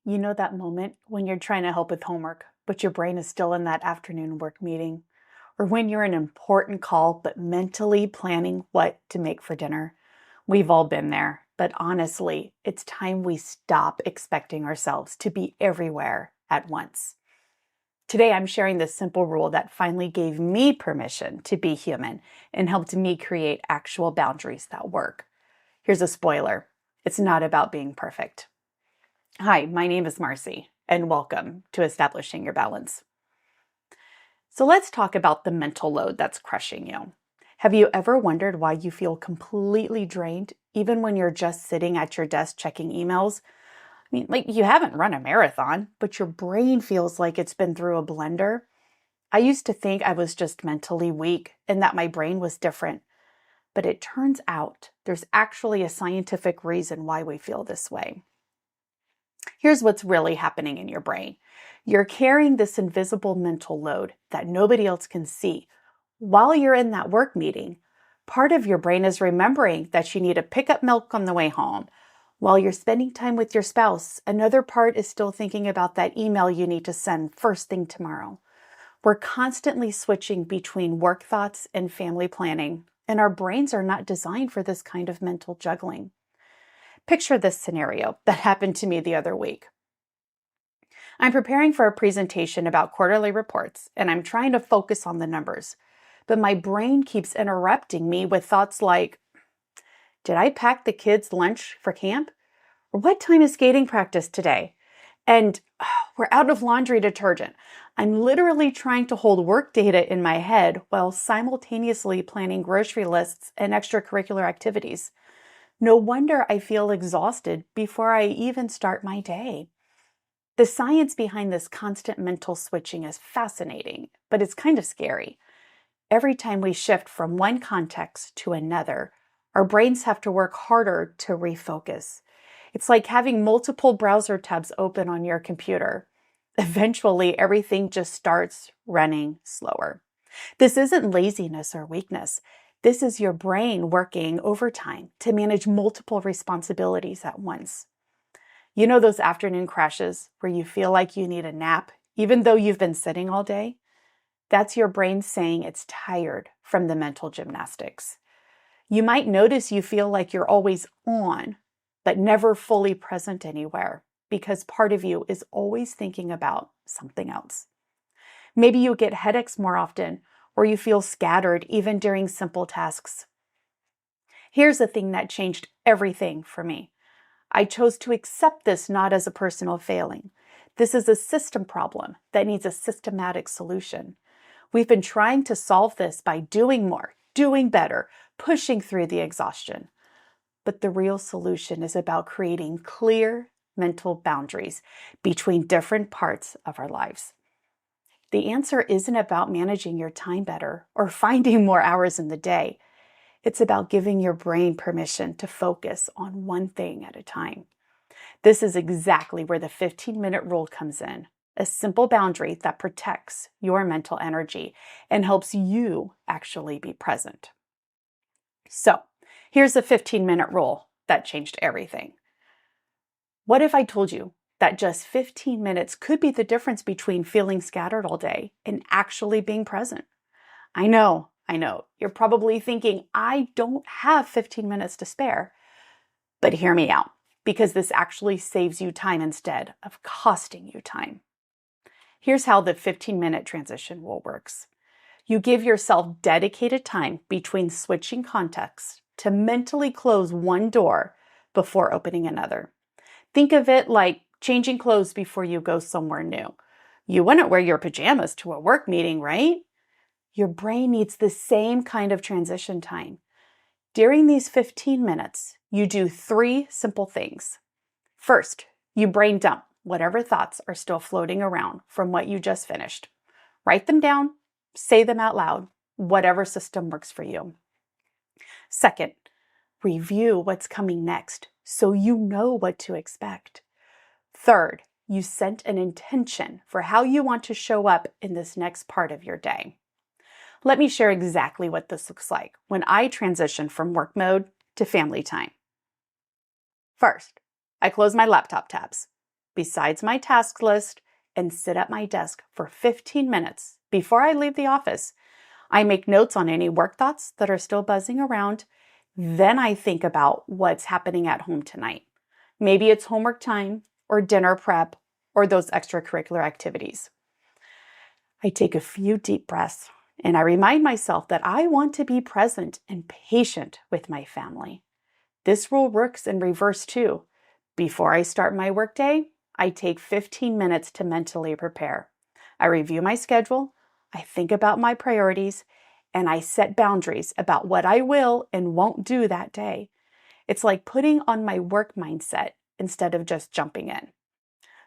You know that moment when you're trying to help with homework, but your brain is still in that afternoon work meeting? Or when you're in an important call, but mentally planning what to make for dinner? We've all been there, but honestly, it's time we stop expecting ourselves to be everywhere at once. Today, I'm sharing this simple rule that finally gave me permission to be human and helped me create actual boundaries that work. Here's a spoiler. It's not about being perfect. Hi, my name is Marcy, and welcome to Establishing Your Balance. So let's talk about the mental load that's crushing you. Have you ever wondered why you feel completely drained, even when you're just sitting at your desk checking emails? You haven't run a marathon, but your brain feels like it's been through a blender. I used to think I was just mentally weak and that my brain was different. But it turns out there's actually a scientific reason why we feel this way. Here's what's really happening in your brain. You're carrying this invisible mental load that nobody else can see. While you're in that work meeting, part of your brain is remembering that you need to pick up milk on the way home. While you're spending time with your spouse, another part is still thinking about that email you need to send first thing tomorrow. We're constantly switching between work thoughts and family planning, and our brains are not designed for this kind of mental juggling. Picture this scenario that happened to me the other week. I'm preparing for a presentation about quarterly reports, and I'm trying to focus on the numbers. But my brain keeps interrupting me with thoughts like, did I pack the kids' lunch for camp? Or what time is skating practice today? And we're out of laundry detergent. I'm literally trying to hold work data in my head while simultaneously planning grocery lists and extracurricular activities. No wonder I feel exhausted before I even start my day. The science behind this constant mental switching is fascinating, but it's kind of scary. Every time we shift from one context to another, our brains have to work harder to refocus. It's like having multiple browser tabs open on your computer. Eventually, everything just starts running slower. This isn't laziness or weakness. This is your brain working overtime to manage multiple responsibilities at once. You know those afternoon crashes where you feel like you need a nap, even though you've been sitting all day? That's your brain saying it's tired from the mental gymnastics. You might notice you feel like you're always on, but never fully present anywhere, because part of you is always thinking about something else. Maybe you get headaches more often, or you feel scattered even during simple tasks. Here's the thing that changed everything for me. I chose to accept this not as a personal failing. This is a system problem that needs a systematic solution. We've been trying to solve this by doing more, doing better, pushing through the exhaustion. But the real solution is about creating clear mental boundaries between different parts of our lives. The answer isn't about managing your time better or finding more hours in the day. It's about giving your brain permission to focus on one thing at a time. This is exactly where the 15-minute rule comes in, a simple boundary that protects your mental energy and helps you actually be present. So, here's the 15-minute rule that changed everything. What if I told you that just 15 minutes could be the difference between feeling scattered all day and actually being present? I know. You're probably thinking, I don't have 15 minutes to spare. But hear me out, because this actually saves you time instead of costing you time. Here's how the 15-minute transition rule works. You give yourself dedicated time between switching contexts to mentally close one door before opening another. Think of it like changing clothes before you go somewhere new. You wouldn't wear your pajamas to a work meeting, right? Your brain needs the same kind of transition time. During these 15 minutes, you do 3 simple things. First, you brain dump whatever thoughts are still floating around from what you just finished. Write them down, say them out loud, whatever system works for you. Second, review what's coming next so you know what to expect. Third, you set an intention for how you want to show up in this next part of your day. Let me share exactly what this looks like when I transition from work mode to family time. First, I close my laptop tabs. besides my task list and sit at my desk for 15 minutes before I leave the office. I make notes on any work thoughts that are still buzzing around. Then I think about what's happening at home tonight. Maybe it's homework time or dinner prep or those extracurricular activities. I take a few deep breaths and I remind myself that I want to be present and patient with my family. This rule works in reverse too. Before I start my workday, I take 15 minutes to mentally prepare. I review my schedule, I think about my priorities, and I set boundaries about what I will and won't do that day. It's like putting on my work mindset instead of just jumping in.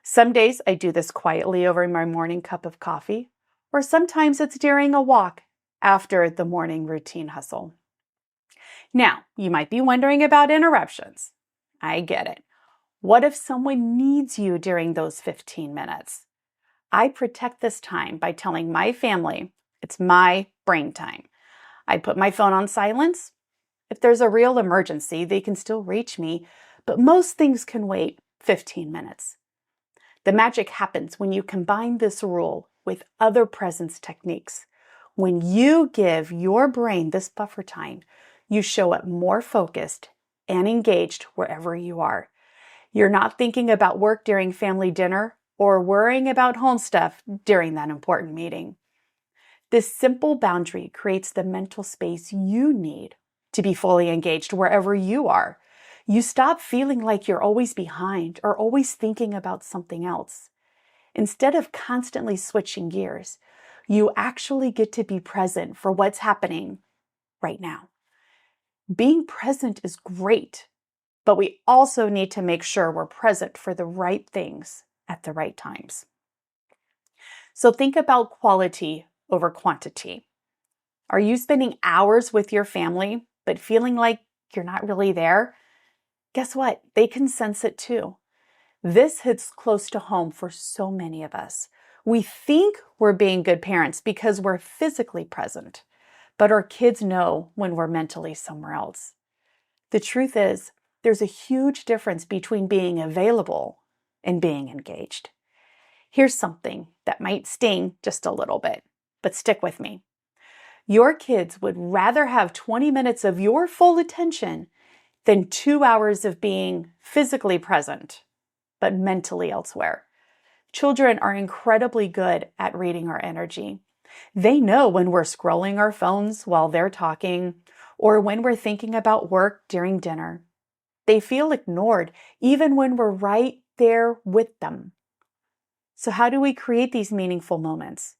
Some days I do this quietly over my morning cup of coffee, or sometimes it's during a walk after the morning routine hustle. Now, you might be wondering about interruptions. I get it. What if someone needs you during those 15 minutes? I protect this time by telling my family it's my brain time. I put my phone on silence. If there's a real emergency, they can still reach me, but most things can wait 15 minutes. The magic happens when you combine this rule with other presence techniques. When you give your brain this buffer time, you show up more focused and engaged wherever you are. You're not thinking about work during family dinner or worrying about home stuff during that important meeting. This simple boundary creates the mental space you need to be fully engaged wherever you are. You stop feeling like you're always behind or always thinking about something else. Instead of constantly switching gears, you actually get to be present for what's happening right now. Being present is great, but we also need to make sure we're present for the right things at the right times. So think about quality over quantity. Are you spending hours with your family, but feeling like you're not really there? Guess what? They can sense it too. This hits close to home for so many of us. We think we're being good parents because we're physically present, but our kids know when we're mentally somewhere else. The truth is, there's a huge difference between being available and being engaged. Here's something that might sting just a little bit, but stick with me. Your kids would rather have 20 minutes of your full attention than 2 hours of being physically present, but mentally elsewhere. Children are incredibly good at reading our energy. They know when we're scrolling our phones while they're talking, or when we're thinking about work during dinner. They feel ignored even when we're right there with them. So how do we create these meaningful moments?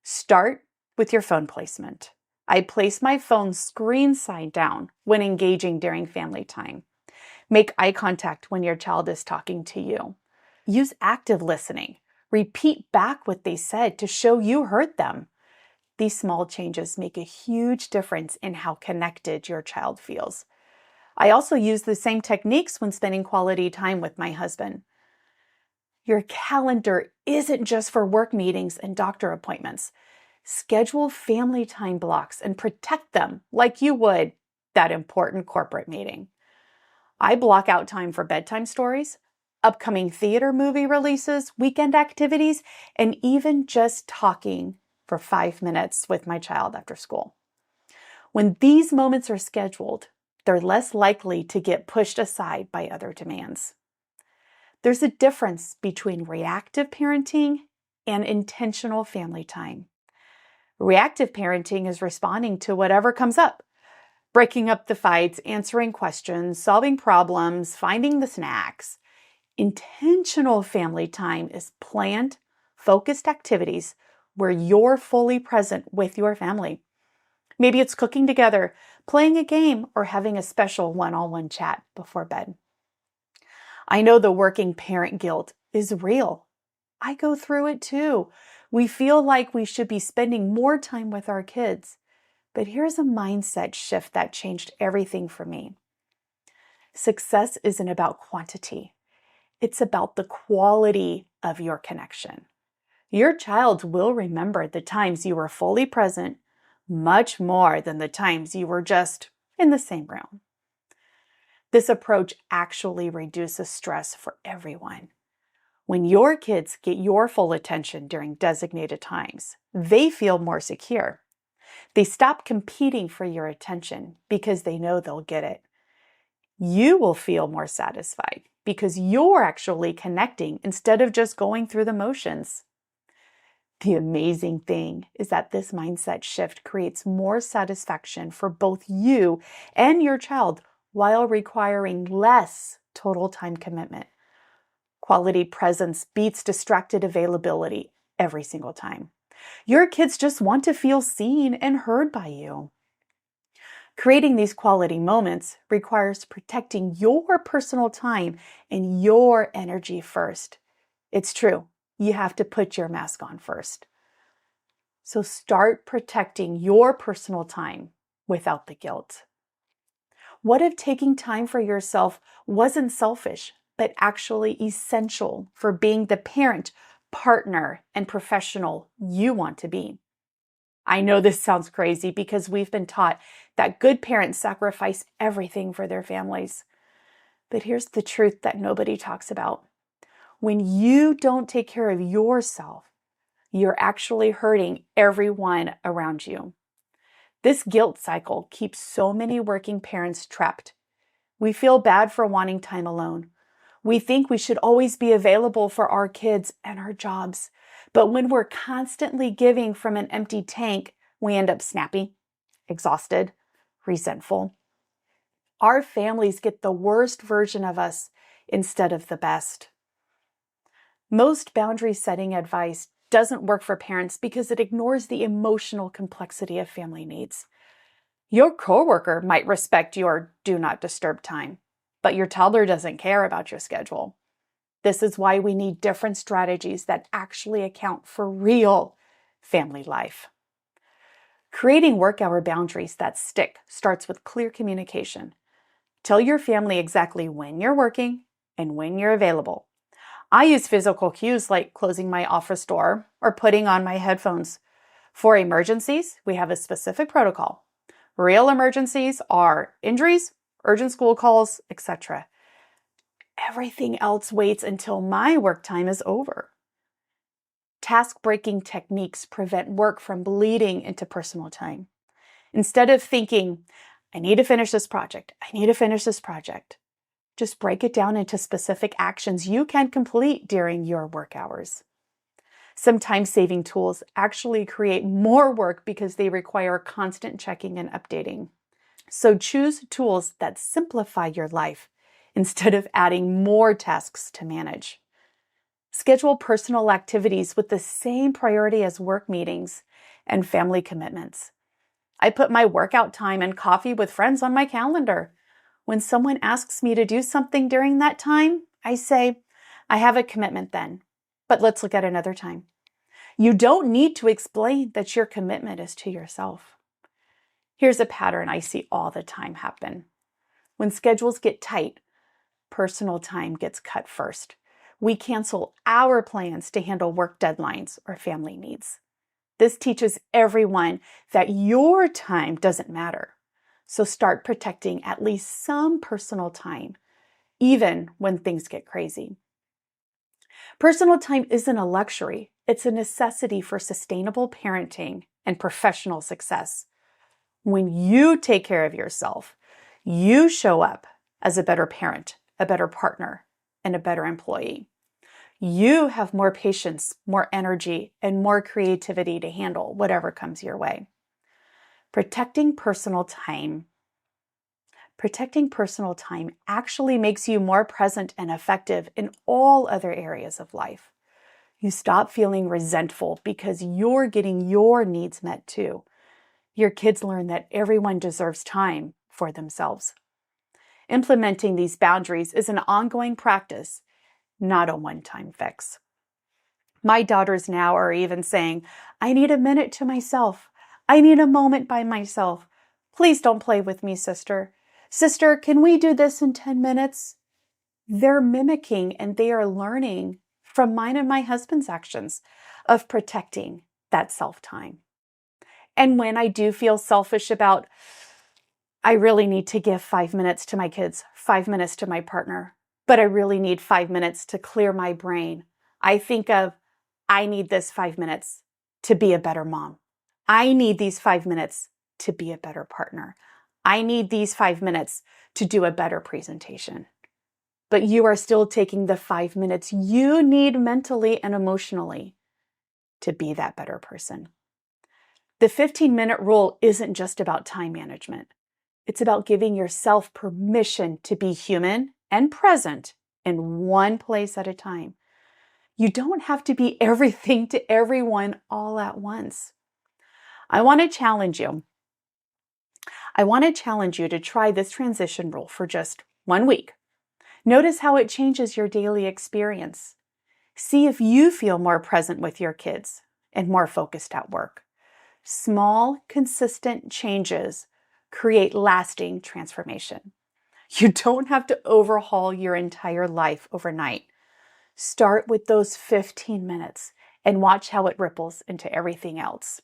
Start with your phone placement. I place my phone screen side down when engaging during family time. Make eye contact when your child is talking to you. Use active listening. Repeat back what they said to show you heard them. These small changes make a huge difference in how connected your child feels. I also use the same techniques when spending quality time with my husband. Your calendar isn't just for work meetings and doctor appointments. Schedule family time blocks and protect them like you would that important corporate meeting. I block out time for bedtime stories, upcoming theater movie releases, weekend activities, and even just talking for 5 minutes with my child after school. When these moments are scheduled, they're less likely to get pushed aside by other demands. There's a difference between reactive parenting and intentional family time. Reactive parenting is responding to whatever comes up, breaking up the fights, answering questions, solving problems, finding the snacks. Intentional family time is planned, focused activities where you're fully present with your family. Maybe it's cooking together, playing a game, or having a special one-on-one chat before bed. I know the working parent guilt is real. I go through it too. We feel like we should be spending more time with our kids. But here's a mindset shift that changed everything for me. Success isn't about quantity. It's about the quality of your connection. Your child will remember the times you were fully present much more than the times you were just in the same room. This approach actually reduces stress for everyone. When your kids get your full attention during designated times, they feel more secure. They stop competing for your attention because they know they'll get it. You will feel more satisfied because you're actually connecting instead of just going through the motions. The amazing thing is that this mindset shift creates more satisfaction for both you and your child while requiring less total time commitment. Quality presence beats distracted availability every single time. Your kids just want to feel seen and heard by you. Creating these quality moments requires protecting your personal time and your energy first. It's true, you have to put your mask on first. So start protecting your personal time without the guilt. What if taking time for yourself wasn't selfish, but actually essential for being the parent, partner, and professional you want to be? I know this sounds crazy because we've been taught that good parents sacrifice everything for their families. But here's the truth that nobody talks about. When you don't take care of yourself, you're actually hurting everyone around you. This guilt cycle keeps so many working parents trapped. We feel bad for wanting time alone. We think we should always be available for our kids and our jobs. But when we're constantly giving from an empty tank, we end up snappy, exhausted, resentful. Our families get the worst version of us instead of the best. Most boundary setting advice doesn't work for parents because it ignores the emotional complexity of family needs. Your coworker might respect your do not disturb time, but your toddler doesn't care about your schedule. This is why we need different strategies that actually account for real family life. Creating work hour boundaries that stick starts with clear communication. Tell your family exactly when you're working and when you're available. I use physical cues like closing my office door or putting on my headphones. For emergencies, we have a specific protocol. Real emergencies are injuries, urgent school calls, etc. Everything else waits until my work time is over. Task-breaking techniques prevent work from bleeding into personal time. Instead of thinking, I need to finish this project, just break it down into specific actions you can complete during your work hours. Some time-saving tools actually create more work because they require constant checking and updating. So choose tools that simplify your life instead of adding more tasks to manage. Schedule personal activities with the same priority as work meetings and family commitments. I put my workout time and coffee with friends on my calendar. When someone asks me to do something during that time, I say, I have a commitment then, but let's look at another time. You don't need to explain that your commitment is to yourself. Here's a pattern I see all the time happen. When schedules get tight, personal time gets cut first. We cancel our plans to handle work deadlines or family needs. This teaches everyone that your time doesn't matter. So start protecting at least some personal time, even when things get crazy. Personal time isn't a luxury. It's a necessity for sustainable parenting and professional success. When you take care of yourself, you show up as a better parent, a better partner, and a better employee. You have more patience, more energy, and more creativity to handle whatever comes your way. Protecting personal time actually makes you more present and effective in all other areas of life. You stop feeling resentful because you're getting your needs met too. Your kids learn that everyone deserves time for themselves. Implementing these boundaries is an ongoing practice, not a one-time fix. My daughters now are even saying, I need a minute to myself. I need a moment by myself. Please don't play with me, sister. Sister, can we do this in 10 minutes? They're mimicking and they are learning from mine and my husband's actions of protecting that self-time. And when I do feel selfish about, I really need to give 5 minutes to my kids, 5 minutes to my partner, but I really need 5 minutes to clear my brain, I think of, I need this 5 minutes to be a better mom. I need these 5 minutes to be a better partner. I need these 5 minutes to do a better presentation. But you are still taking the 5 minutes you need mentally and emotionally to be that better person. The 15-minute rule isn't just about time management. It's about giving yourself permission to be human and present in one place at a time. You don't have to be everything to everyone all at once. I want to challenge you. I want to challenge you to try this transition rule for just 1 week. Notice how it changes your daily experience. See if you feel more present with your kids and more focused at work. Small, consistent changes create lasting transformation. You don't have to overhaul your entire life overnight. Start with those 15 minutes and watch how it ripples into everything else.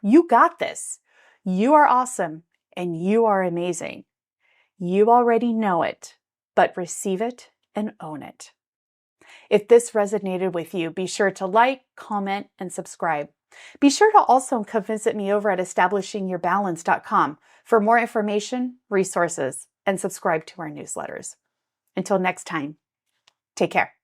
You got this. You are awesome and you are amazing. You already know it, but receive it and own it. If this resonated with you, be sure to like, comment, and subscribe. Be sure to also come visit me over at establishingyourbalance.com for more information, resources, and subscribe to our newsletters. Until next time, take care.